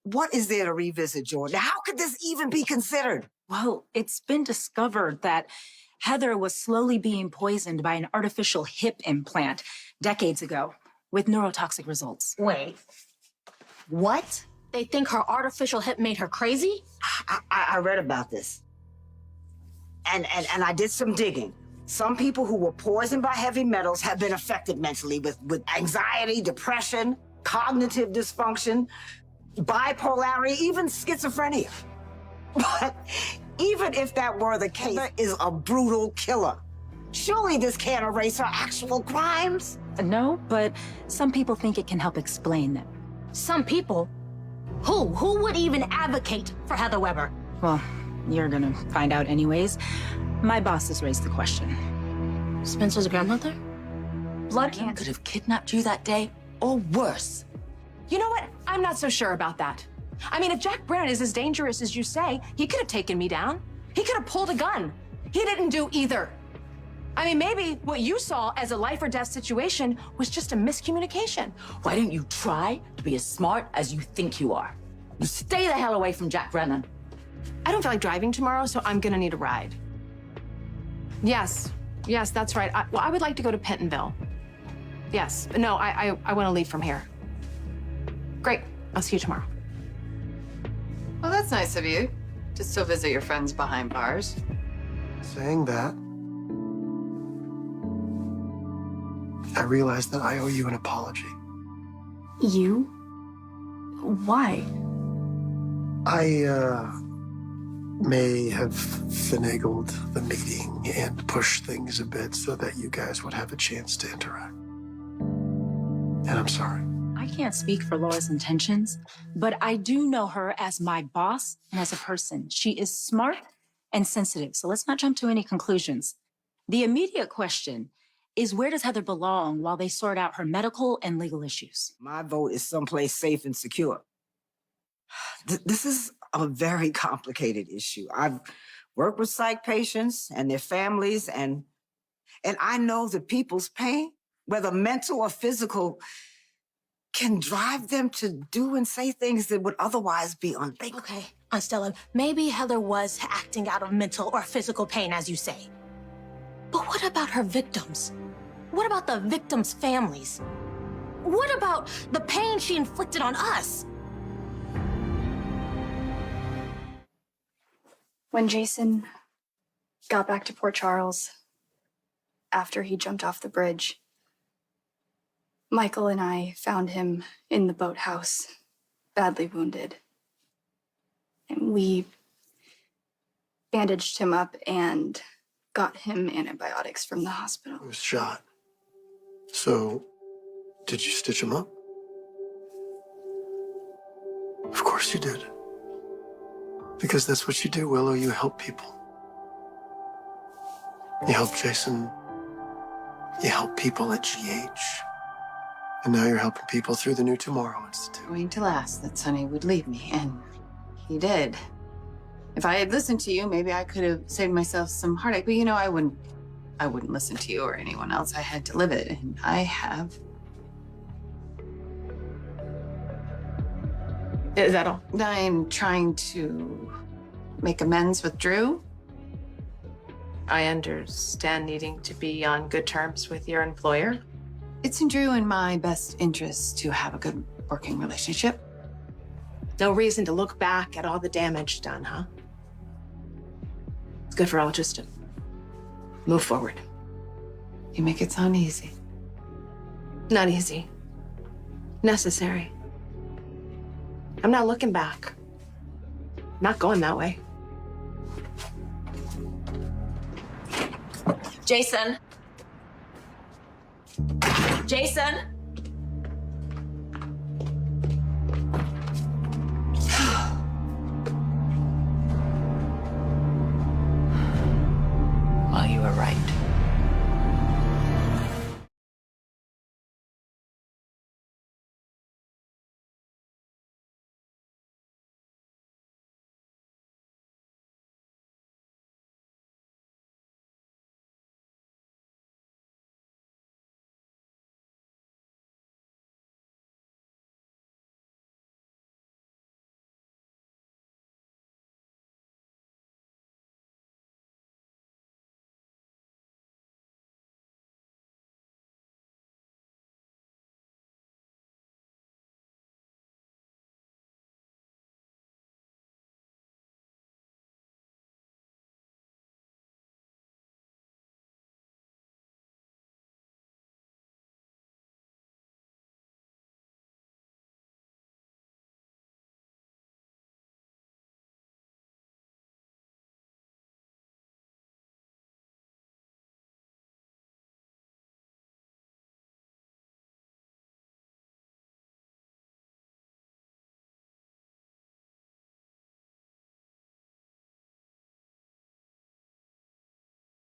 What is there to revisit, Jordan? How could this even be considered? Well, it's been discovered that Heather was slowly being poisoned by an artificial hip implant decades ago with neurotoxic results. Wait. What? They think her artificial hip made her crazy? I read about this. And I did some digging. Some people who were poisoned by heavy metals have been affected mentally with anxiety, depression, cognitive dysfunction, bipolarity, even schizophrenia. But even if that were the case, Heather is a brutal killer. Surely this can't erase her actual crimes? No, but some people think it can help explain them. Some people? Who? Who would even advocate for Heather Weber? Well, you're gonna find out anyways. My boss has raised the question. Spencer's grandmother? Blood could have kidnapped you that day, or worse. You know what? I'm not so sure about that. I mean, if Jack Brennan is as dangerous as you say, he could have taken me down. He could have pulled a gun. He didn't do either. I mean, maybe what you saw as a life or death situation was just a miscommunication. Why don't you try to be as smart as you think you are? You stay the hell away from Jack Brennan. I don't feel like driving tomorrow, so I'm gonna need a ride. Yes, that's right. I would like to go to Pentonville. Yes, no, I want to leave from here. Great, I'll see you tomorrow. Well, that's nice of you to still visit your friends behind bars. Saying that, I realized that I owe you an apology. You? Why? I, may have finagled the meeting and pushed things a bit so that you guys would have a chance to interact. And I'm sorry. I can't speak for Laura's intentions, but I do know her as my boss and as a person. She is smart and sensitive, so let's not jump to any conclusions. The immediate question is, where does Heather belong while they sort out her medical and legal issues? My vote is someplace safe and secure. This is a very complicated issue. I've worked with psych patients and their families, and I know that people's pain, whether mental or physical, can drive them to do and say things that would otherwise be unthinkable. Okay, Stella, maybe Heather was acting out of mental or physical pain, as you say. But what about her victims? What about the victims' families? What about the pain she inflicted on us? When Jason got back to Port Charles, after he jumped off the bridge, Michael and I found him in the boathouse, badly wounded. And we bandaged him up and got him antibiotics from the hospital. He was shot. So, did you stitch him up? Of course you did. Because that's what you do, Willow. You help people. You help Jason. You help people at GH. And now you're helping people through the New Tomorrow Institute. Going to last that Sonny would leave me, and he did. If I had listened to you, maybe I could have saved myself some heartache. But you know, I wouldn't listen to you or anyone else. I had to live it, and I have. Is that all? I'm trying to make amends with Drew. I understand needing to be on good terms with your employer. It's in Drew and my best interest to have a good working relationship. No reason to look back at all the damage done, huh? It's good for all just to move forward. You make it sound easy. Not easy. Necessary. I'm not looking back. Not going that way. Jason? Jason?